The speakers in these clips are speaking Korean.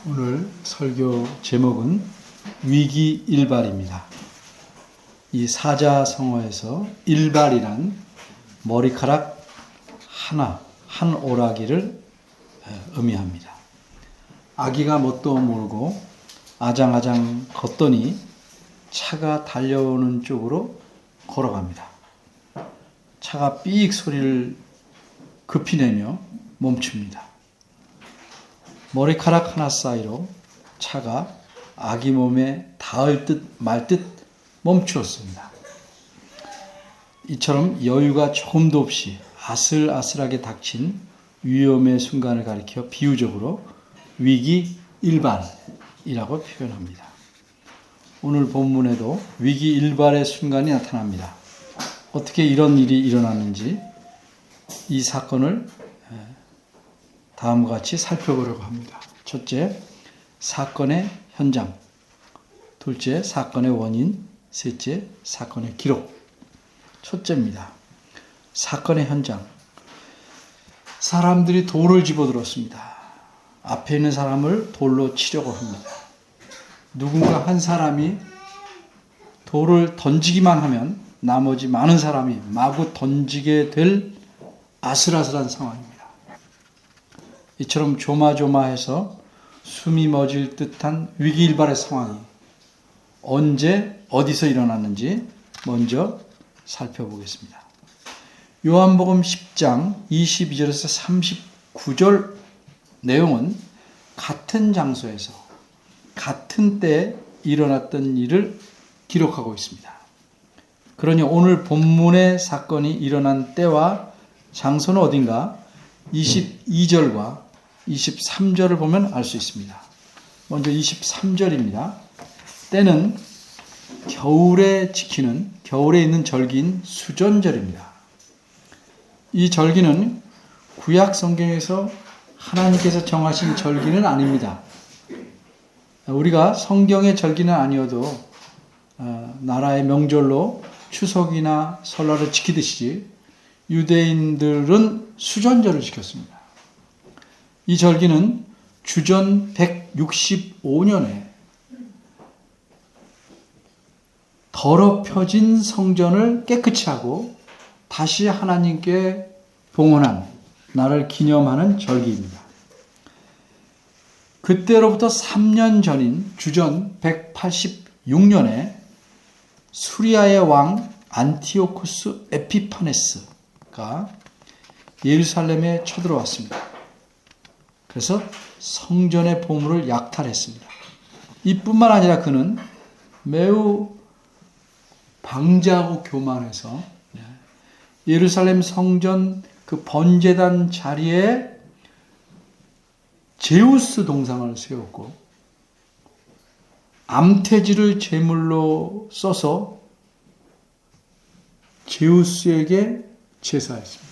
오늘 설교 제목은 위기일발입니다. 이 사자성어에서 일발이란 머리카락 하나, 한 오라기를 의미합니다. 아기가 뭣도 모르고 아장아장 걷더니 차가 달려오는 쪽으로 걸어갑니다. 차가 삑 소리를 급히 내며 멈춥니다. 머리카락 하나 사이로 차가 아기 몸에 닿을 듯 말 듯 멈추었습니다. 이처럼 여유가 조금도 없이 아슬아슬하게 닥친 위험의 순간을 가리켜 비유적으로 위기일발이라고 표현합니다. 오늘 본문에도 위기일발의 순간이 나타납니다. 어떻게 이런 일이 일어났는지 이 사건을 다음과 같이 살펴보려고 합니다. 첫째, 사건의 현장. 둘째, 사건의 원인. 셋째, 사건의 기록. 첫째입니다. 사건의 현장. 사람들이 돌을 집어들었습니다. 앞에 있는 사람을 돌로 치려고 합니다. 누군가 한 사람이 돌을 던지기만 하면 나머지 많은 사람이 마구 던지게 될 아슬아슬한 상황입니다. 이처럼 조마조마해서 숨이 멎을 듯한 위기일발의 상황이 언제 어디서 일어났는지 먼저 살펴보겠습니다. 요한복음 10장 22절에서 39절 내용은 같은 장소에서 같은 때에 일어났던 일을 기록하고 있습니다. 그러니 오늘 본문의 사건이 일어난 때와 장소는 어딘가 22절과 23절을 보면 알 수 있습니다. 먼저 23절입니다. 때는 겨울에 있는 절기인 수전절입니다. 이 절기는 구약 성경에서 하나님께서 정하신 절기는 아닙니다. 우리가 성경의 절기는 아니어도 나라의 명절로 추석이나 설날을 지키듯이 유대인들은 수전절을 지켰습니다. 이 절기는 주전 165년에 더럽혀진 성전을 깨끗이 하고 다시 하나님께 봉헌한 날을 기념하는 절기입니다. 그때로부터 3년 전인 주전 186년에 수리아의 왕 안티오쿠스 에피파네스가 예루살렘에 쳐들어왔습니다. 그래서 성전의 보물을 약탈했습니다. 이뿐만 아니라 그는 매우 방자하고 교만해서 예루살렘 성전 그 번제단 자리에 제우스 동상을 세웠고 암태지를 제물로 써서 제우스에게 제사했습니다.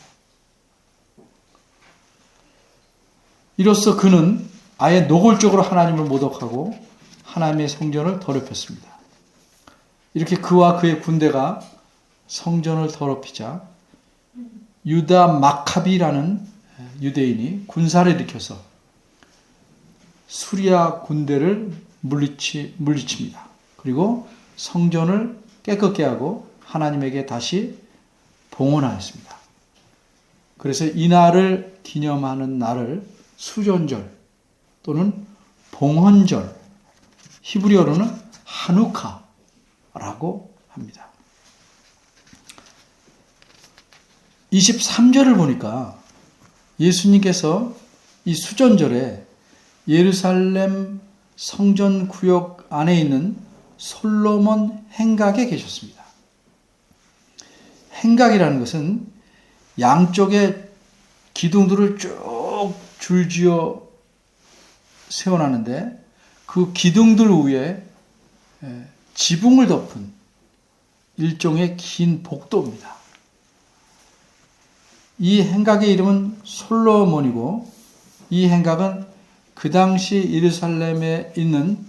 이로써 그는 아예 노골적으로 하나님을 모독하고 하나님의 성전을 더럽혔습니다. 이렇게 그와 그의 군대가 성전을 더럽히자 유다 마카비라는 유대인이 군사를 일으켜서 수리아 군대를 물리칩니다. 그리고 성전을 깨끗게 하고 하나님에게 다시 봉헌하였습니다. 그래서 이 날을 기념하는 날을 수전절 또는 봉헌절, 히브리어로는 하누카라고 합니다. 23절을 보니까 예수님께서 이 수전절에 예루살렘 성전 구역 안에 있는 솔로몬 행각에 계셨습니다. 행각이라는 것은 양쪽에 기둥들을 쭉 줄지어 세워놨는데 그 기둥들 위에 지붕을 덮은 일종의 긴 복도입니다. 이 행각의 이름은 솔로몬이고 이 행각은 그 당시 예루살렘에 있는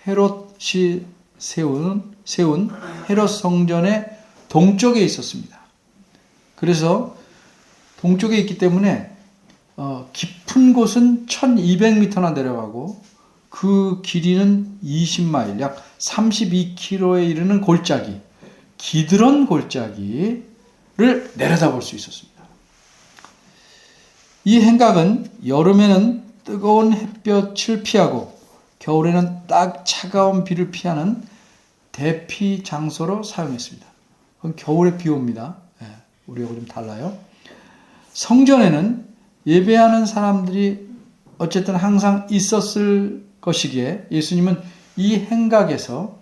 헤롯이 세운 헤롯 성전의 동쪽에 있었습니다. 그래서 동쪽에 있기 때문에 깊은 곳은 1200m나 내려가고 그 길이는 20마일, 약 32km에 이르는 골짜기, 기드론 골짜기를 내려다볼 수 있었습니다. 이 행각은 여름에는 뜨거운 햇볕을 피하고 겨울에는 딱 차가운 비를 피하는 대피 장소로 사용했습니다. 그건 겨울에 비 옵니다. 우리하고 좀 달라요. 성전에는 예배하는 사람들이 어쨌든 항상 있었을 것이기에 예수님은 이 행각에서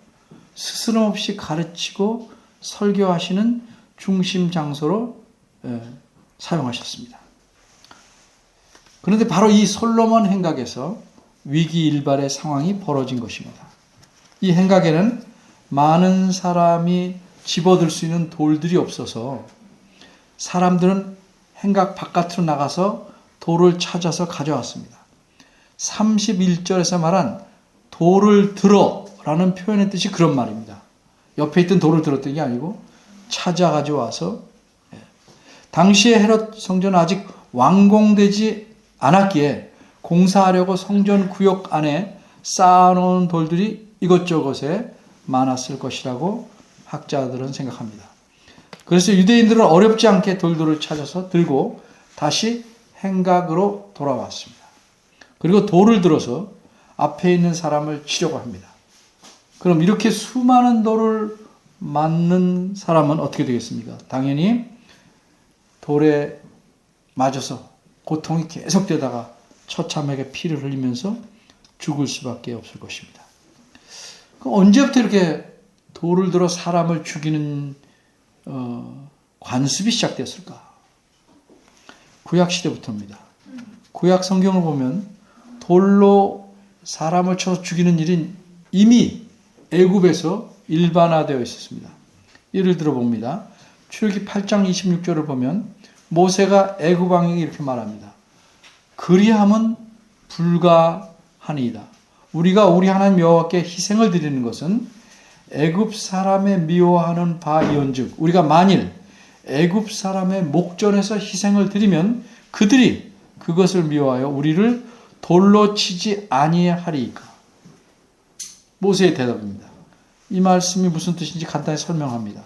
스스럼 없이 가르치고 설교하시는 중심 장소로 사용하셨습니다. 그런데 바로 이 솔로몬 행각에서 위기일발의 상황이 벌어진 것입니다. 이 행각에는 많은 사람이 집어들 수 있는 돌들이 없어서 사람들은 행각 바깥으로 나가서 돌을 찾아서 가져왔습니다. 31절에서 말한 돌을 들어 라는 표현의 뜻이 그런 말입니다. 옆에 있던 돌을 들었던 게 아니고 찾아 가져와서, 당시에 헤롯 성전은 아직 완공되지 않았기에 공사하려고 성전 구역 안에 쌓아놓은 돌들이 이것저것에 많았을 것이라고 학자들은 생각합니다. 그래서 유대인들은 어렵지 않게 돌들을 찾아서 들고 다시 행각으로 돌아왔습니다. 그리고 돌을 들어서 앞에 있는 사람을 치려고 합니다. 그럼 이렇게 수많은 돌을 맞는 사람은 어떻게 되겠습니까? 당연히 돌에 맞아서 고통이 계속되다가 처참하게 피를 흘리면서 죽을 수밖에 없을 것입니다. 그럼 언제부터 이렇게 돌을 들어 사람을 죽이는 관습이 시작되었을까? 구약시대부터입니다. 구약 성경을 보면 돌로 사람을 쳐서 죽이는 일은 이미 애굽에서 일반화되어 있었습니다. 예를 들어 봅니다. 출애굽기 8장 26절을 보면 모세가 애굽 왕에게 이렇게 말합니다. 그리함은 불가하니이다. 우리가 우리 하나님 여호와께 희생을 드리는 것은 애굽 사람의 미워하는 바이온즉 우리가 만일 애굽 사람의 목전에서 희생을 드리면 그들이 그것을 미워하여 우리를 돌로 치지 아니하리이까. 모세의 대답입니다. 이 말씀이 무슨 뜻인지 간단히 설명합니다.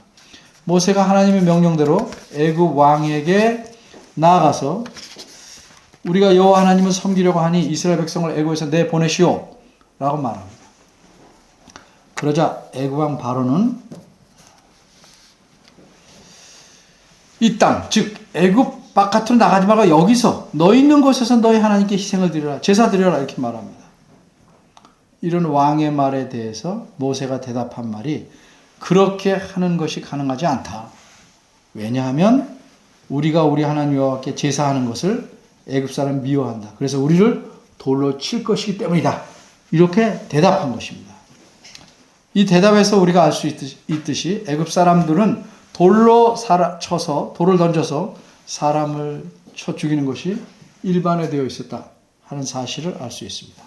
모세가 하나님의 명령대로 애굽 왕에게 나아가서 우리가 여호와 하나님을 섬기려고 하니 이스라엘 백성을 애굽에서 내보내시오 라고 말합니다. 그러자 애굽 왕 바로는 이 땅, 즉 애굽 바깥으로 나가지 말고 여기서 너 있는 곳에서 너희 하나님께 희생을 드려라, 제사 드려라 이렇게 말합니다. 이런 왕의 말에 대해서 모세가 대답한 말이 그렇게 하는 것이 가능하지 않다. 왜냐하면 우리가 우리 하나님 여호와께 제사하는 것을 애굽 사람 미워한다. 그래서 우리를 돌로 칠 것이기 때문이다. 이렇게 대답한 것입니다. 이 대답에서 우리가 알 수 있듯이 애굽 사람들은 돌로 쳐서 돌을 던져서 사람을 쳐 죽이는 것이 일반화되어 있었다 하는 사실을 알 수 있습니다.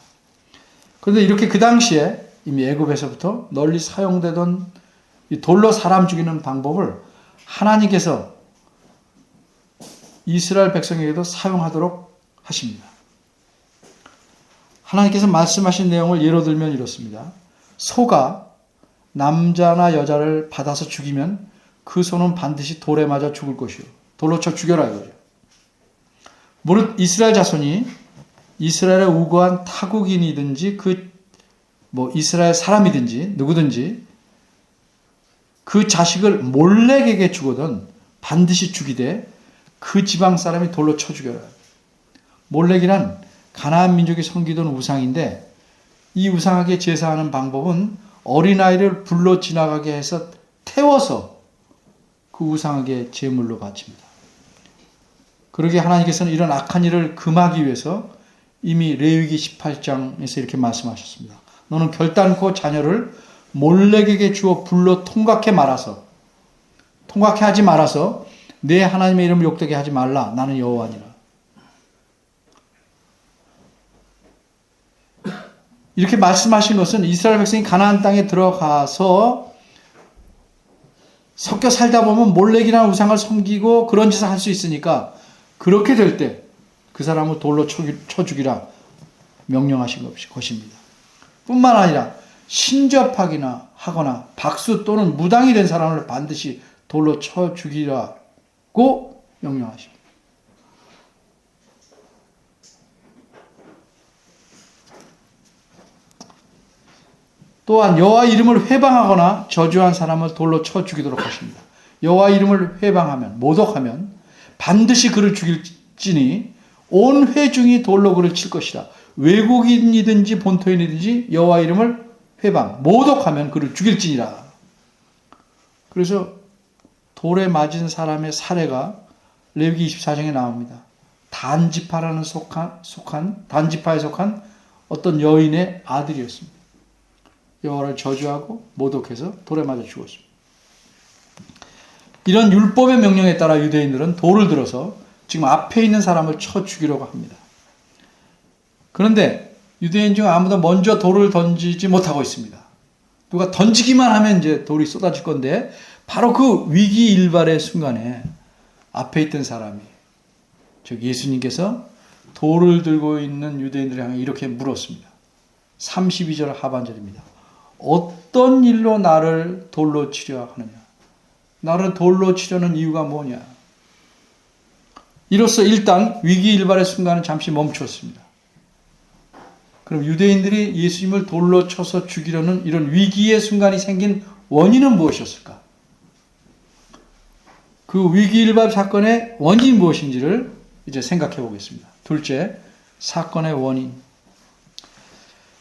그런데 이렇게 그 당시에 이미 애굽에서부터 널리 사용되던 이 돌로 사람 죽이는 방법을 하나님께서 이스라엘 백성에게도 사용하도록 하십니다. 하나님께서 말씀하신 내용을 예로 들면 이렇습니다. 소가 남자나 여자를 받아서 죽이면 그 소는 반드시 돌에 맞아 죽을 것이요. 돌로 쳐 죽여라 이거죠. 무릇 이스라엘 자손이 이스라엘에 우거한 타국인이든지 이스라엘 사람이든지 누구든지 그 자식을 몰렉에게 주거든 반드시 죽이되 그 지방 사람이 돌로 쳐 죽여라. 몰렉이란 가나안 민족이 섬기던 우상인데 이 우상에게 제사하는 방법은 어린아이를 불로 지나가게 해서 태워서 그 우상에게 제물로 바칩니다. 그러게 하나님께서는 이런 악한 일을 금하기 위해서 이미 레위기 18장에서 이렇게 말씀하셨습니다. 너는 결단코 자녀를 몰렉에게 주어 불로 통각해 하지 말아서 내 하나님의 이름을 욕되게 하지 말라. 나는 여호와니라. 이렇게 말씀하신 것은 이스라엘 백성이 가나안 땅에 들어가서 섞여 살다 보면 몰렉이라는 우상을 섬기고 그런 짓을 할 수 있으니까 그렇게 될 때 그 사람을 돌로 쳐 죽이라 명령하신 것입니다. 뿐만 아니라 신접하기나 하거나 박수 또는 무당이 된 사람을 반드시 돌로 쳐 죽이라고 명령하십니다. 또한 여호와 이름을 회방하거나 저주한 사람을 돌로 쳐 죽이도록 하십니다. 여호와 이름을 회방하면, 모독하면 반드시 그를 죽일지니 온 회중이 돌로 그를 칠 것이라. 외국인이든지 본토인이든지 여호와 이름을 회방, 모독하면 그를 죽일지니라. 그래서 돌에 맞은 사람의 사례가 레위기 24장에 나옵니다. 단지파라는 단지파에 속한 어떤 여인의 아들이었습니다. 여호와를 저주하고 모독해서 돌에 맞아 죽었습니다. 이런 율법의 명령에 따라 유대인들은 돌을 들어서 지금 앞에 있는 사람을 쳐 죽이려고 합니다. 그런데 유대인 중 아무도 먼저 돌을 던지지 못하고 있습니다. 누가 던지기만 하면 이제 돌이 쏟아질 건데, 바로 그 위기일발의 순간에 앞에 있던 사람이, 즉 예수님께서 돌을 들고 있는 유대인들을 향해 이렇게 물었습니다. 32절 하반절입니다. 어떤 일로 나를 돌로 치려 하느냐? 나를 돌로 치려는 이유가 뭐냐? 이로써 일단 위기일발의 순간은 잠시 멈추었습니다. 그럼 유대인들이 예수님을 돌로 쳐서 죽이려는 이런 위기의 순간이 생긴 원인은 무엇이었을까? 그 위기일발 사건의 원인이 무엇인지를 이제 생각해 보겠습니다. 둘째, 사건의 원인.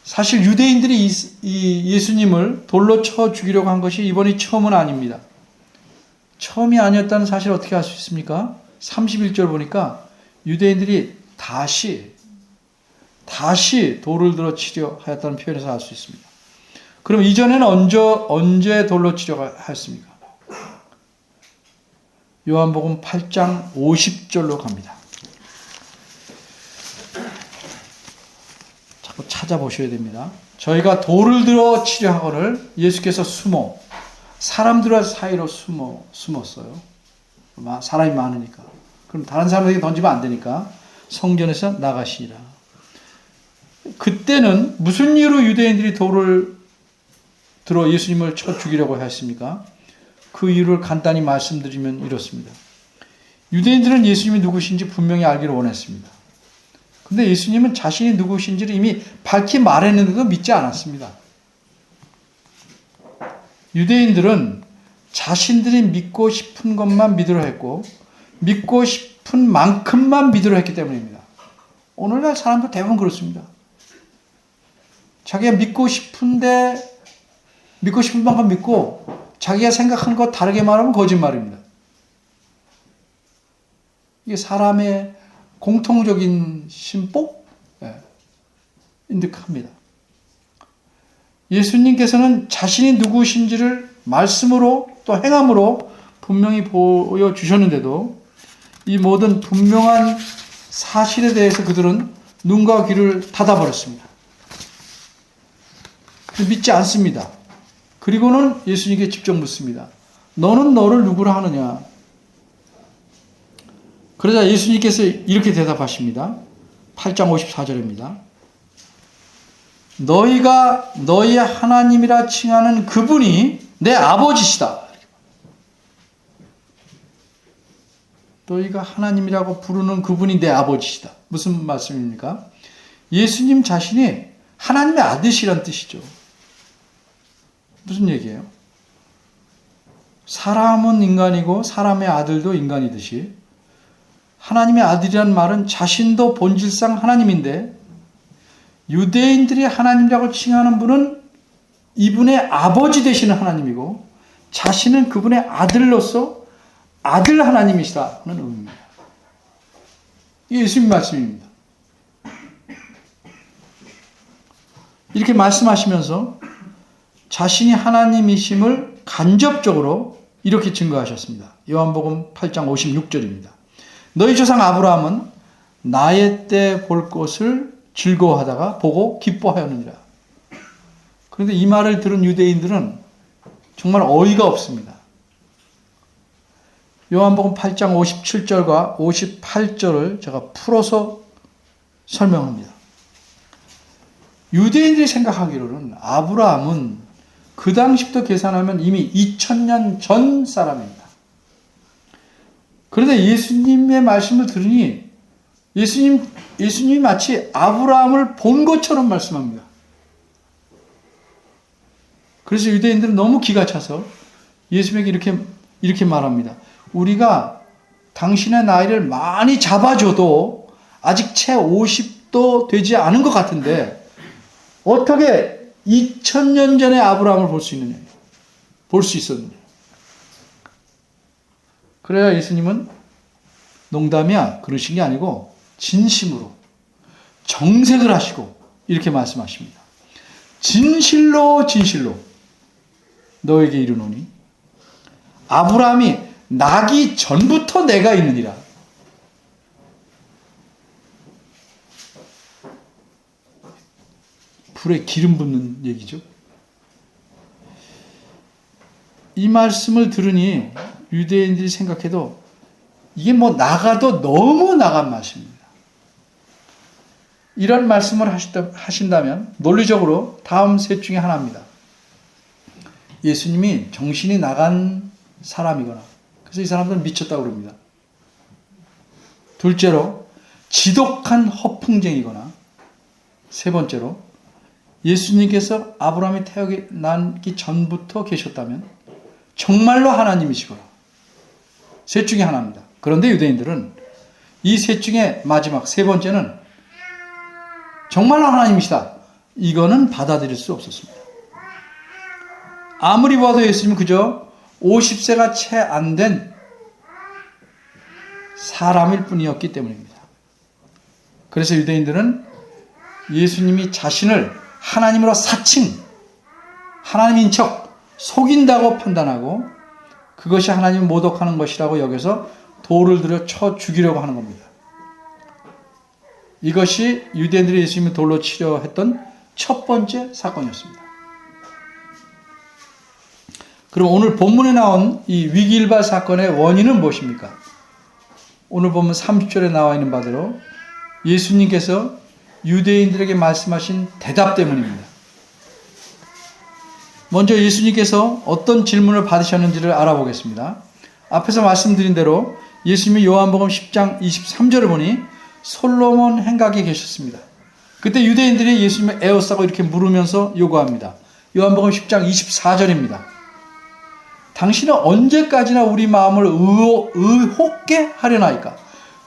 사실 유대인들이 이 예수님을 돌로 쳐 죽이려고 한 것이 이번이 처음은 아닙니다. 처음이 아니었다는 사실을 어떻게 알 수 있습니까? 31절 보니까 유대인들이 다시 돌을 들어 치려 하였다는 표현에서 알 수 있습니다. 그럼 이전에는 언제 돌로 치려 하였습니까? 요한복음 8장 50절로 갑니다. 자꾸 찾아보셔야 됩니다. 저희가 돌을 들어 치려 하거늘 예수께서 사람들 사이로 숨었어요. 사람이 많으니까. 그럼 다른 사람에게 던지면 안 되니까 성전에서 나가시라. 그때는 무슨 이유로 유대인들이 돌을 들어 예수님을 쳐 죽이려고 했습니까? 그 이유를 간단히 말씀드리면 이렇습니다. 유대인들은 예수님이 누구신지 분명히 알기를 원했습니다. 근데 예수님은 자신이 누구신지를 이미 밝히 말했는데도 믿지 않았습니다. 유대인들은 자신들이 믿고 싶은 것만 믿으려 했고, 믿고 싶은 만큼만 믿으려 했기 때문입니다. 오늘날 사람도 대부분 그렇습니다. 자기가 믿고 싶은 만큼 믿고, 자기가 생각한 것 다르게 말하면 거짓말입니다. 이게 사람의 공통적인 심복? 인득합니다. 예수님께서는 자신이 누구신지를 말씀으로 또 행함으로 분명히 보여주셨는데도 이 모든 분명한 사실에 대해서 그들은 눈과 귀를 닫아버렸습니다. 믿지 않습니다. 그리고는 예수님께 직접 묻습니다. 너는 너를 누구라 하느냐? 그러자 예수님께서 이렇게 대답하십니다. 8장 54절입니다. 너희가 너희의 하나님이라 칭하는 그분이 내 아버지시다. 너희가 하나님이라고 부르는 그분이 내 아버지시다. 무슨 말씀입니까? 예수님 자신이 하나님의 아들이란 뜻이죠. 무슨 얘기예요? 사람은 인간이고 사람의 아들도 인간이듯이 하나님의 아들이란 말은 자신도 본질상 하나님인데, 유대인들이 하나님이라고 칭하는 분은 이분의 아버지 되시는 하나님이고, 자신은 그분의 아들로서 아들 하나님이시다 하는 의미입니다. 이게 예수님 말씀입니다. 이렇게 말씀하시면서 자신이 하나님이심을 간접적으로 이렇게 증거하셨습니다. 요한복음 8장 56절입니다. 너희 조상 아브라함은 나의 때 볼 것을 즐거워하다가 보고 기뻐하였느니라. 그런데 이 말을 들은 유대인들은 정말 어이가 없습니다. 요한복음 8장 57절과 58절을 제가 풀어서 설명합니다. 유대인들이 생각하기로는 아브라함은 그 당시부터 계산하면 이미 2000년 전 사람입니다. 그런데 예수님의 말씀을 들으니 예수님이 마치 아브라함을 본 것처럼 말씀합니다. 그래서 유대인들은 너무 기가 차서 예수님에게 이렇게 말합니다. 우리가 당신의 나이를 많이 잡아줘도 아직 채 50도 되지 않은 것 같은데 어떻게 2000년 전에 아브라함을 볼 수 있느냐? 볼 수 있었느냐? 그래야 예수님은 농담이야 그러신 게 아니고 진심으로 정색을 하시고 이렇게 말씀하십니다. 진실로 진실로 너에게 이르노니 아브라함이 나기 전부터 내가 있느니라. 불에 기름 붓는 얘기죠. 이 말씀을 들으니 유대인들이 생각해도 이게 뭐 나가도 너무 나간 말씀입니다. 이런 말씀을 하신다면 논리적으로 다음 셋 중에 하나입니다. 예수님이 정신이 나간 사람이거나 그래서 이 사람들은 미쳤다고 그럽니다. 둘째로 지독한 허풍쟁이거나 세 번째로 예수님께서 아브라함이 태어나기 전부터 계셨다면 정말로 하나님이시거나 셋 중에 하나입니다. 그런데 유대인들은 이 셋 중에 마지막 세 번째는 정말로 하나님이시다. 이거는 받아들일 수 없었습니다. 아무리 봐도 예수님은 그저 50세가 채 안 된 사람일 뿐이었기 때문입니다. 그래서 유대인들은 예수님이 자신을 하나님으로 사칭, 하나님인 척 속인다고 판단하고 그것이 하나님을 모독하는 것이라고 여겨서 돌을 들여 쳐 죽이려고 하는 겁니다. 이것이 유대인들이 예수님을 돌로 치려 했던 첫 번째 사건이었습니다. 그럼 오늘 본문에 나온 이 위기일발 사건의 원인은 무엇입니까? 오늘 보면 30절에 나와 있는 바대로 예수님께서 유대인들에게 말씀하신 대답 때문입니다. 먼저 예수님께서 어떤 질문을 받으셨는지를 알아보겠습니다. 앞에서 말씀드린 대로 예수님이 요한복음 10장 23절을 보니 솔로몬 행각에 계셨습니다. 그때 유대인들이 예수님을 에워싸고 이렇게 물으면서 요구합니다. 요한복음 10장 24절입니다. 당신은 언제까지나 우리 마음을 의혹게 하려나이까?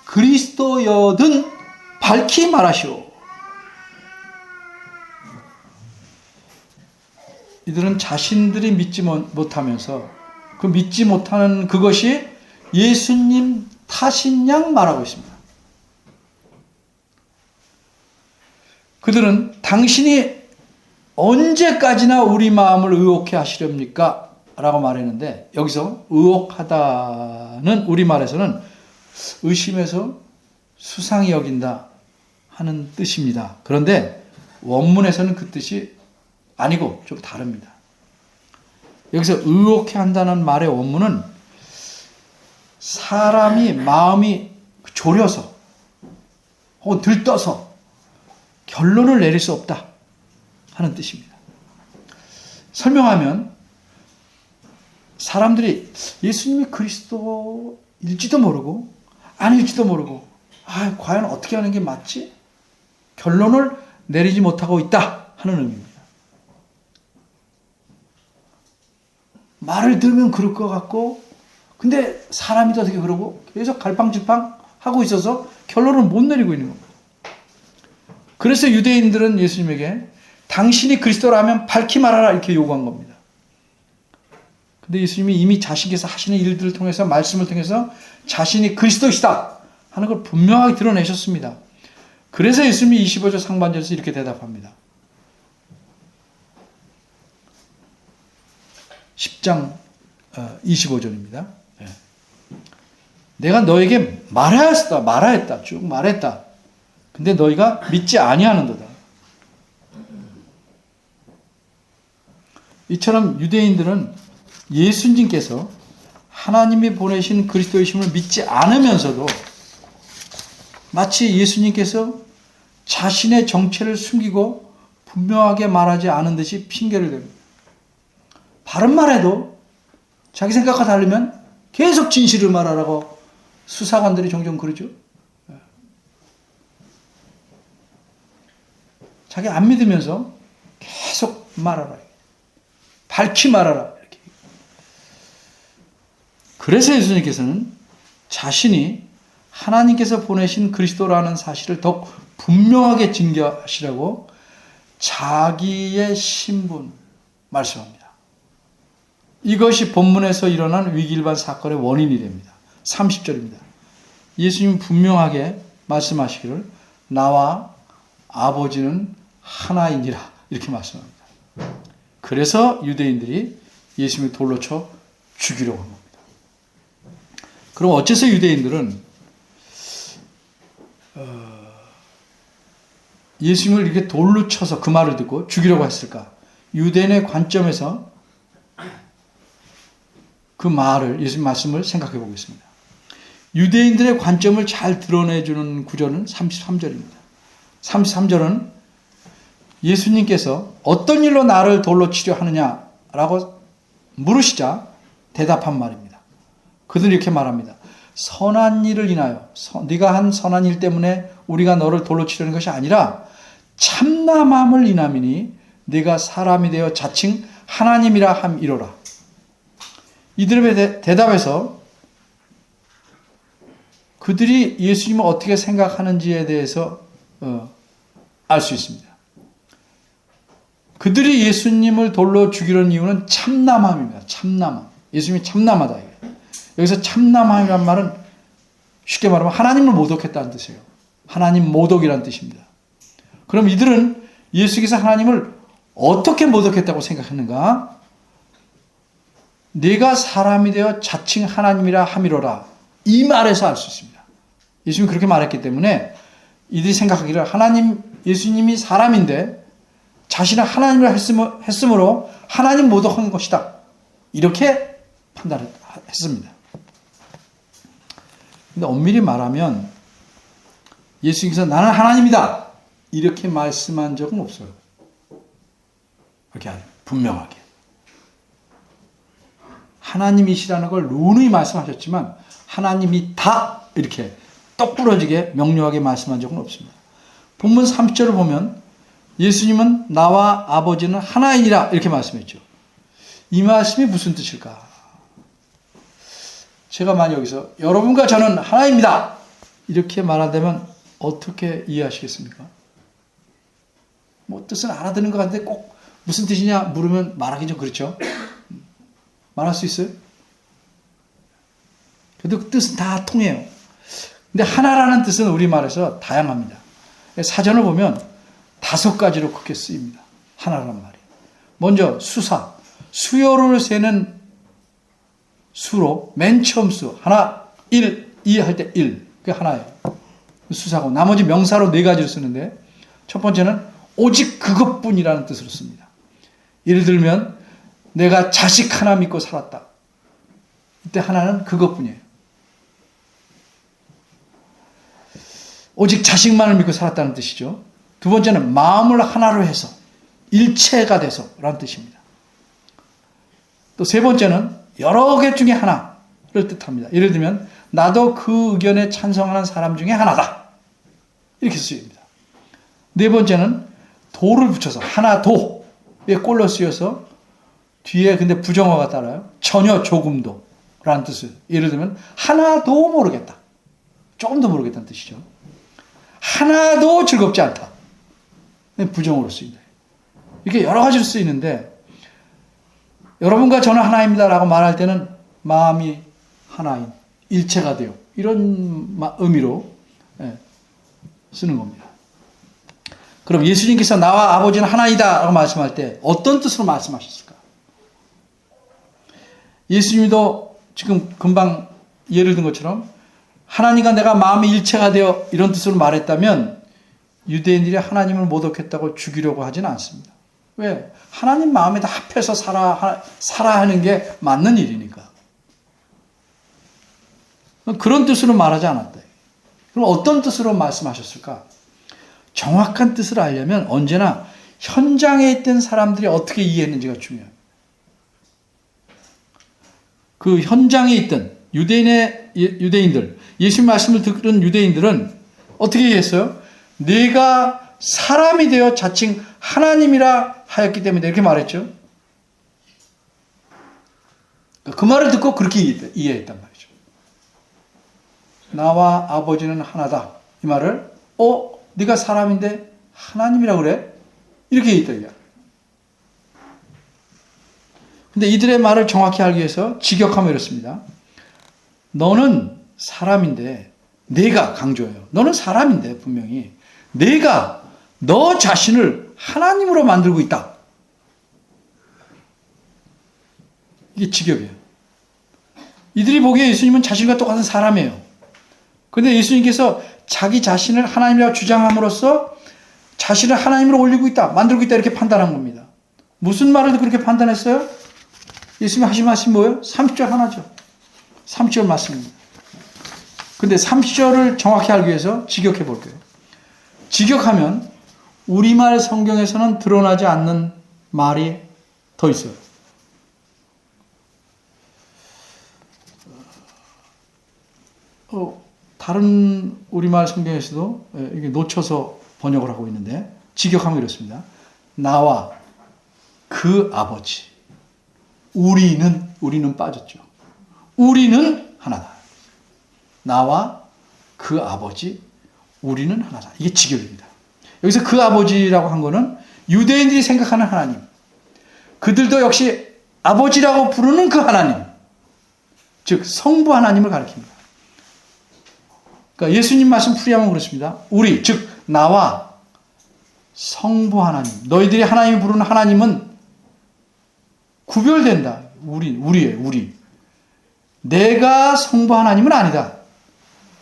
그리스도여든 밝히 말하시오. 이들은 자신들이 믿지 못하면서 그 믿지 못하는 그것이 예수님 탓인 양 말하고 있습니다. 그들은 당신이 언제까지나 우리 마음을 의혹해 하시렵니까? 라고 말했는데 여기서 의혹하다는 우리말에서는 의심해서 수상히 여긴다 하는 뜻입니다. 그런데 원문에서는 그 뜻이 아니고 좀 다릅니다. 여기서 의혹해 한다는 말의 원문은 사람이 마음이 졸여서 혹은 들떠서 결론을 내릴 수 없다 하는 뜻입니다. 설명하면 사람들이 예수님이 그리스도일지도 모르고 아닐지도 모르고 과연 어떻게 하는 게 맞지? 결론을 내리지 못하고 있다 하는 의미입니다. 말을 들으면 그럴 것 같고 근데 사람이 어떻게 그러고 계속 갈팡질팡 하고 있어서 결론을 못 내리고 있는 겁니다. 그래서 유대인들은 예수님에게 당신이 그리스도라면 밝히 말하라 이렇게 요구한 겁니다. 근데 예수님이 이미 자신께서 하시는 일들을 통해서 말씀을 통해서 자신이 그리스도이시다 하는 걸 분명하게 드러내셨습니다. 그래서 예수님이 25절 상반절에서 이렇게 대답합니다. 10장 25절입니다. 내가 너에게 말하였다. 쭉 말했다. 근데 너희가 믿지 아니하는도다. 이처럼 유대인들은 예수님께서 하나님이 보내신 그리스도이심을 믿지 않으면서도 마치 예수님께서 자신의 정체를 숨기고 분명하게 말하지 않은 듯이 핑계를 댑니다. 바른 말해도 자기 생각과 다르면 계속 진실을 말하라고 수사관들이 종종 그러죠. 자기 안 믿으면서 계속 말하라. 밝히 말하라. 이렇게. 그래서 예수님께서는 자신이 하나님께서 보내신 그리스도라는 사실을 더욱 분명하게 증거하시라고 자기의 신분 말씀합니다. 이것이 본문에서 일어난 위기일반 사건의 원인이 됩니다. 30절입니다. 예수님은 분명하게 말씀하시기를 나와 아버지는 하나이니라 이렇게 말씀합니다. 그래서 유대인들이 예수님을 돌로 쳐 죽이려고 합니다. 그럼 어째서 유대인들은 예수님을 이렇게 돌로 쳐서 그 말을 듣고 죽이려고 했을까? 유대인의 관점에서 그 말을, 예수님 말씀을 생각해 보겠습니다. 유대인들의 관점을 잘 드러내주는 구절은 33절입니다. 33절은 예수님께서 어떤 일로 나를 돌로 치려 하느냐라고 물으시자 대답한 말입니다. 그들이 이렇게 말합니다. 선한 일을 인하여, 네가 한 선한 일 때문에 우리가 너를 돌로 치려는 것이 아니라 참남함을 인함이니 네가 사람이 되어 자칭 하나님이라 함이로라. 이들의 대답에서 그들이 예수님을 어떻게 생각하는지에 대해서 알 수 있습니다. 그들이 예수님을 돌로 죽이려는 이유는 참남함입니다. 참남함. 예수님이 참남하다. 여기서 참남함이란 말은 쉽게 말하면 하나님을 모독했다는 뜻이에요. 하나님 모독이라는 뜻입니다. 그럼 이들은 예수께서 하나님을 어떻게 모독했다고 생각했는가? 네가 사람이 되어 자칭 하나님이라 함이로라. 이 말에서 알 수 있습니다. 예수님이 그렇게 말했기 때문에 이들이 생각하기를 하나님, 예수님이 사람인데 자신을 하나님이라 했으므로 하나님 모독한 것이다. 이렇게 판단했습니다. 근데 엄밀히 말하면 예수님께서 나는 하나님이다. 이렇게 말씀한 적은 없어요. 그렇게 아주 분명하게. 하나님이시라는 걸 누누이 말씀하셨지만 하나님이다 이렇게 똑부러지게 명료하게 말씀한 적은 없습니다. 본문 30절을 보면 예수님은 나와 아버지는 하나이니라 이렇게 말씀했죠. 이 말씀이 무슨 뜻일까? 제가 만약 여기서 여러분과 저는 하나입니다 이렇게 말한다면 어떻게 이해하시겠습니까? 뭐 뜻은 알아듣는 것 같은데 꼭 무슨 뜻이냐 물으면 말하기 좀 그렇죠. 말할 수 있어요? 그래도 그 뜻은 다 통해요. 근데 하나라는 뜻은 우리말에서 다양합니다. 사전을 보면 5가지로 크게 쓰입니다. 하나라는 말이. 먼저 수사, 수요를 세는 수로 맨 처음 수, 하나, 1, 2 할 때 1. 그게 하나예요. 수사고 나머지 명사로 4가지를 쓰는데 첫 번째는 오직 그것뿐이라는 뜻으로 씁니다. 예를 들면 내가 자식 하나 믿고 살았다. 이때 하나는 그것뿐이에요. 오직 자식만을 믿고 살았다는 뜻이죠. 두 번째는 마음을 하나로 해서 일체가 돼서 라는 뜻입니다. 또 세 번째는 여러 개 중에 하나를 뜻합니다. 예를 들면 나도 그 의견에 찬성하는 사람 중에 하나다. 이렇게 쓰입니다. 네 번째는 도를 붙여서 하나 도에 꼴로 쓰여서 뒤에 근데 부정어가 따라요. 전혀 조금도 라는 뜻을. 예를 들면 하나도 모르겠다. 조금도 모르겠다는 뜻이죠. 하나도 즐겁지 않다. 부정어로 쓰인다. 이렇게 여러 가지로 쓰이는데 여러분과 저는 하나입니다 라고 말할 때는 마음이 하나인 일체가 되어 이런 의미로 쓰는 겁니다. 그럼 예수님께서 나와 아버지는 하나이다 라고 말씀할 때 어떤 뜻으로 말씀하셨을까? 예수님도 지금 금방 예를 든 것처럼 하나님과 내가 마음의 일체가 되어 이런 뜻으로 말했다면 유대인들이 하나님을 모독했다고 죽이려고 하지는 않습니다. 왜? 하나님 마음에 다 합해서 살아 하는 게 맞는 일이니까. 그런 뜻으로 말하지 않았다. 그럼 어떤 뜻으로 말씀하셨을까? 정확한 뜻을 알려면 언제나 현장에 있던 사람들이 어떻게 이해했는지가 중요해요. 그 현장에 있던 유대인들, 예수님 말씀을 들은 유대인들은 어떻게 이해했어요? 내가 사람이 되어 자칭 하나님이라 하였기 때문에 이렇게 말했죠. 그 말을 듣고 그렇게 이해했단 말이죠. 나와 아버지는 하나다. 이 말을 네가 사람인데 하나님이라 그래? 이렇게 이해했다. 이게. 근데 이들의 말을 정확히 알기 위해서 직역하면 이렇습니다. 너는 사람인데 내가 강조해요. 너는 사람인데 분명히 내가 너 자신을 하나님으로 만들고 있다. 이게 직역이에요. 이들이 보기에 예수님은 자신과 똑같은 사람이에요. 그런데 예수님께서 자기 자신을 하나님이라고 주장함으로써 자신을 하나님으로 올리고 있다, 만들고 있다 이렇게 판단한 겁니다. 무슨 말을 그렇게 판단했어요? 예수님이 하신 말씀이 뭐예요? 30절 하나죠. 30절 말씀입니다. 근데 30절을 정확히 알기 위해서 직역해 볼게요. 직역하면 우리말 성경에서는 드러나지 않는 말이 더 있어요. 다른 우리말 성경에서도 이게 놓쳐서 번역을 하고 있는데 직역하면 이렇습니다. 나와 그 아버지 우리는 빠졌죠. 우리는 하나다. 나와 그 아버지 우리는 하나다. 이게 직역입니다. 여기서 그 아버지라고 한 거는 유대인들이 생각하는 하나님, 그들도 역시 아버지라고 부르는 그 하나님, 즉 성부 하나님을 가리킵니다. 그러니까 예수님 말씀 풀이하면 그렇습니다. 우리, 즉 나와 성부 하나님, 너희들이 하나님이 부르는 하나님은 구별된다. 우리예요. 우리. 내가 성부 하나님은 아니다.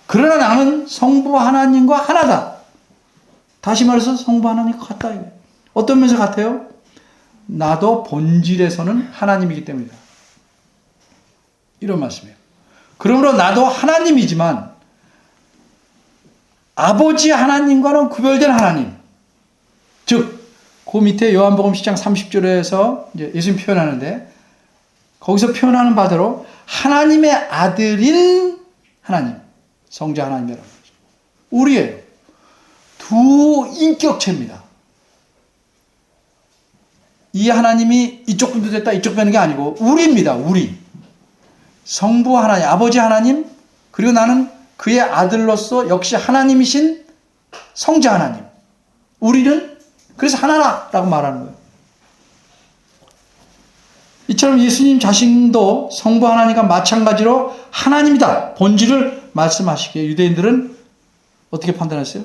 그러나 나는 성부 하나님과 하나다. 다시 말해서 성부 하나님과 같다. 어떤 면에서 같아요? 나도 본질에서는 하나님이기 때문이다. 이런 말씀이에요. 그러므로 나도 하나님이지만 아버지 하나님과는 구별된 하나님. 즉, 그 밑에 요한복음 10장 30절에서 이제 예수님 표현하는데 거기서 표현하는 바대로 하나님의 아들인 하나님, 성자 하나님이라는 거죠. 우리예요. 두 인격체입니다. 이 하나님이 이쪽 분도 됐다 이쪽 되는 게 아니고 우리입니다. 우리. 성부 하나님, 아버지 하나님, 그리고 나는 그의 아들로서 역시 하나님이신 성자 하나님. 우리는 그래서 하나라고 말하는 거예요. 이처럼 예수님 자신도 성부 하나님과 마찬가지로 하나님이다. 본질을 말씀하시기에 유대인들은 어떻게 판단했어요?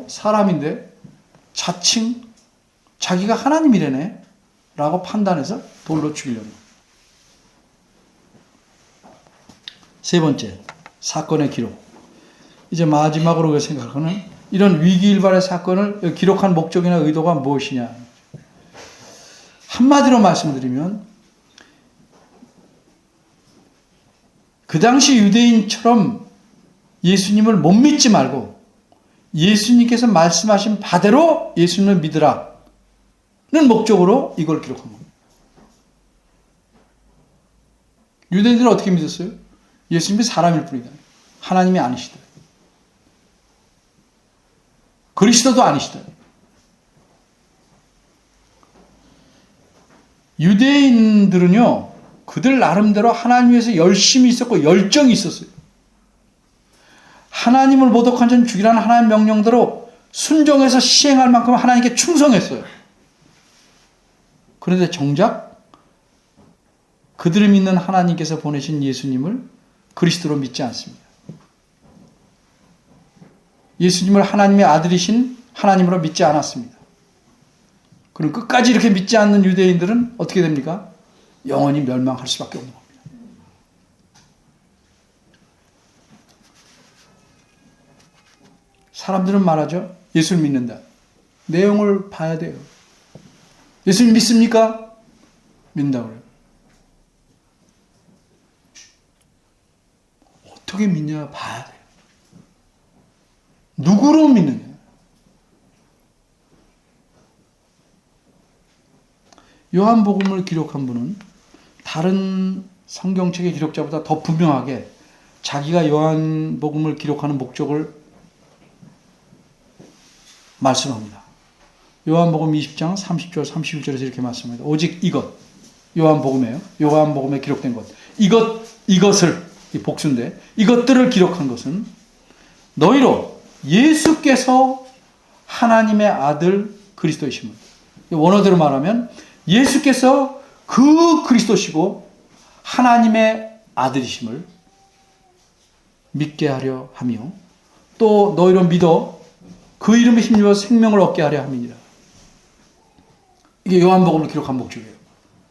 사람인데 자칭 자기가 하나님이래네 라고 판단해서 돌로 죽이려고. 세 번째, 사건의 기록. 이제 마지막으로 생각하는 이런 위기일발의 사건을 기록한 목적이나 의도가 무엇이냐. 한마디로 말씀드리면 그 당시 유대인처럼 예수님을 못 믿지 말고 예수님께서 말씀하신 바대로 예수님을 믿으라는 목적으로 이걸 기록한 겁니다. 유대인들은 어떻게 믿었어요? 예수님이 사람일 뿐이다. 하나님이 아니시다. 그리스도도 아니시다. 유대인들은요, 그들 나름대로 하나님 위해서 열심히 있었고 열정이 있었어요. 하나님을 모독한 자는 죽이라는 하나님의 명령대로 순종해서 시행할 만큼 하나님께 충성했어요. 그런데 정작 그들을 믿는 하나님께서 보내신 예수님을 그리스도로 믿지 않습니다. 예수님을 하나님의 아들이신 하나님으로 믿지 않았습니다. 그럼 끝까지 이렇게 믿지 않는 유대인들은 어떻게 됩니까? 영원히 멸망할 수밖에 없는 겁니다. 사람들은 말하죠. 예수를 믿는다. 내용을 봐야 돼요. 예수님 믿습니까? 믿는다고 그래요. 어떻게 믿냐 봐야 돼요. 누구로 믿느냐. 요한복음을 기록한 분은 다른 성경책의 기록자보다 더 분명하게 자기가 요한복음을 기록하는 목적을 말씀합니다. 요한복음 20장 30절 31절에서 이렇게 말씀합니다. 오직 이것, 요한복음이에요. 요한복음에 기록된 것, 이것을, 이 복수인데, 이것들을 기록한 것은 너희로 예수께서 하나님의 아들 그리스도이심을, 원어대로 말하면 예수께서 그 그리스도시고 하나님의 아들이심을 믿게 하려 하며, 또 너희로 믿어 그 이름에 힘입어 생명을 얻게 하려 함이니라. 이게 요한복음을 기록한 목적이에요.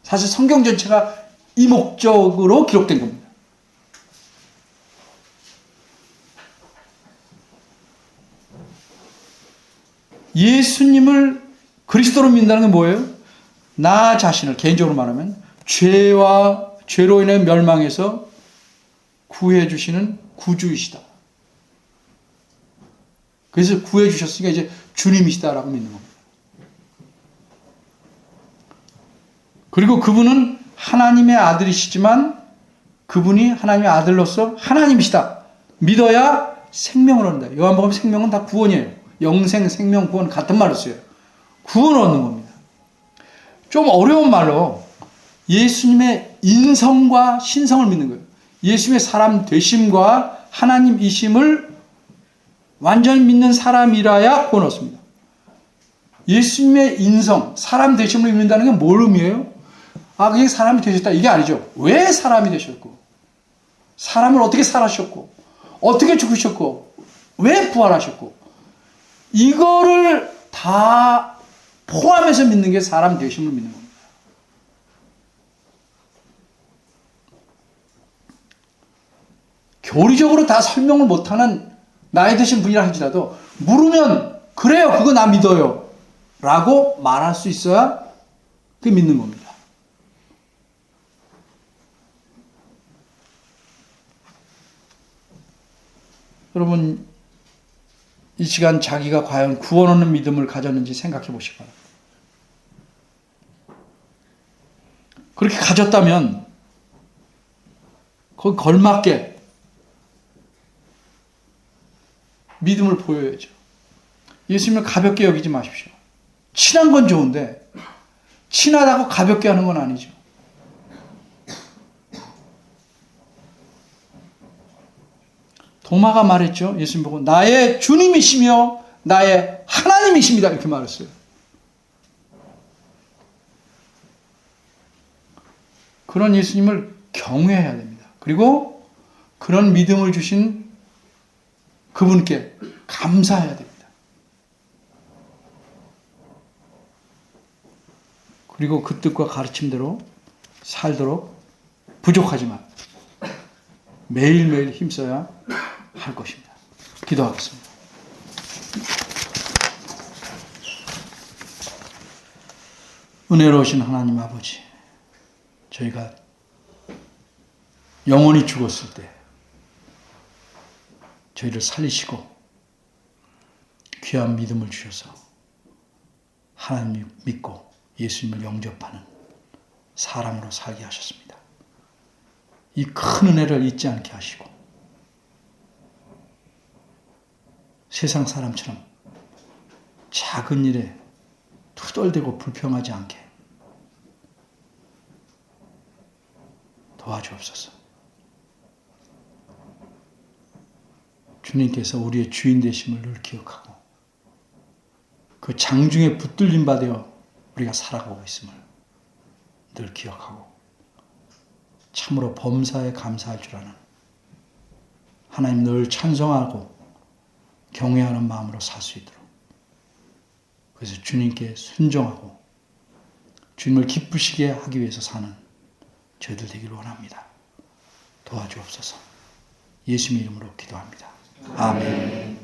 사실 성경 전체가 이 목적으로 기록된 겁니다. 예수님을 그리스도로 믿는다는 게 뭐예요? 나 자신을, 개인적으로 말하면 죄로 인해 멸망해서 구해 주시는 구주이시다. 그래서 구해 주셨으니까 이제 주님이시다라고 믿는 겁니다. 그리고 그분은 하나님의 아들이시지만 그분이 하나님의 아들로서 하나님이시다. 믿어야 생명을 얻는다. 요한복음 생명은 다 구원이에요. 영생, 생명, 구원 같은 말을 써요. 구원을 얻는 겁니다. 좀 어려운 말로 예수님의 인성과 신성을 믿는 거예요. 예수님의 사람 되심과 하나님이심을 완전히 믿는 사람이라야 구원 얻습니다. 예수님의 인성, 사람 되심을 믿는다는 게 뭘 의미해요? 그게 사람이 되셨다. 이게 아니죠. 왜 사람이 되셨고, 사람을 어떻게 살아셨고, 어떻게 죽으셨고, 왜 부활하셨고, 이거를 다 포함해서 믿는 게 사람 되심을 믿는 겁니다. 교리적으로 다 설명을 못하는 나이 드신 분이라 할지라도 물으면 그래요, 그거 나 믿어요 라고 말할 수 있어야 그게 믿는 겁니다. 여러분, 이 시간 자기가 과연 구원 얻는 믿음을 가졌는지 생각해 보시기 바랍니다. 그렇게 가졌다면 거기 걸맞게 믿음을 보여야죠. 예수님을 가볍게 여기지 마십시오. 친한 건 좋은데 친하다고 가볍게 하는 건 아니죠. 도마가 말했죠. 예수님 보고 나의 주님이시며 나의 하나님이십니다. 이렇게 말했어요. 그런 예수님을 경외해야 됩니다. 그리고 그런 믿음을 주신 그분께 감사해야 됩니다. 그리고 그 뜻과 가르침대로 살도록 부족하지만 매일매일 힘써야 할 것입니다. 기도하겠습니다. 은혜로우신 하나님 아버지, 저희가 영원히 죽었을 때 저희를 살리시고 귀한 믿음을 주셔서 하나님 믿고 예수님을 영접하는 사람으로 살게 하셨습니다. 이 큰 은혜를 잊지 않게 하시고 세상 사람처럼 작은 일에 투덜대고 불평하지 않게 도와주옵소서. 주님께서 우리의 주인 되심을 늘 기억하고 그 장중에 붙들림 받아 우리가 살아가고 있음을 늘 기억하고 참으로 범사에 감사할 줄 아는 하나님 늘 찬송하고 경외하는 마음으로 살 수 있도록, 그래서 주님께 순종하고 주님을 기쁘시게 하기 위해서 사는 저희들 되기를 원합니다. 도와주옵소서. 예수님 이름으로 기도합니다. 아멘.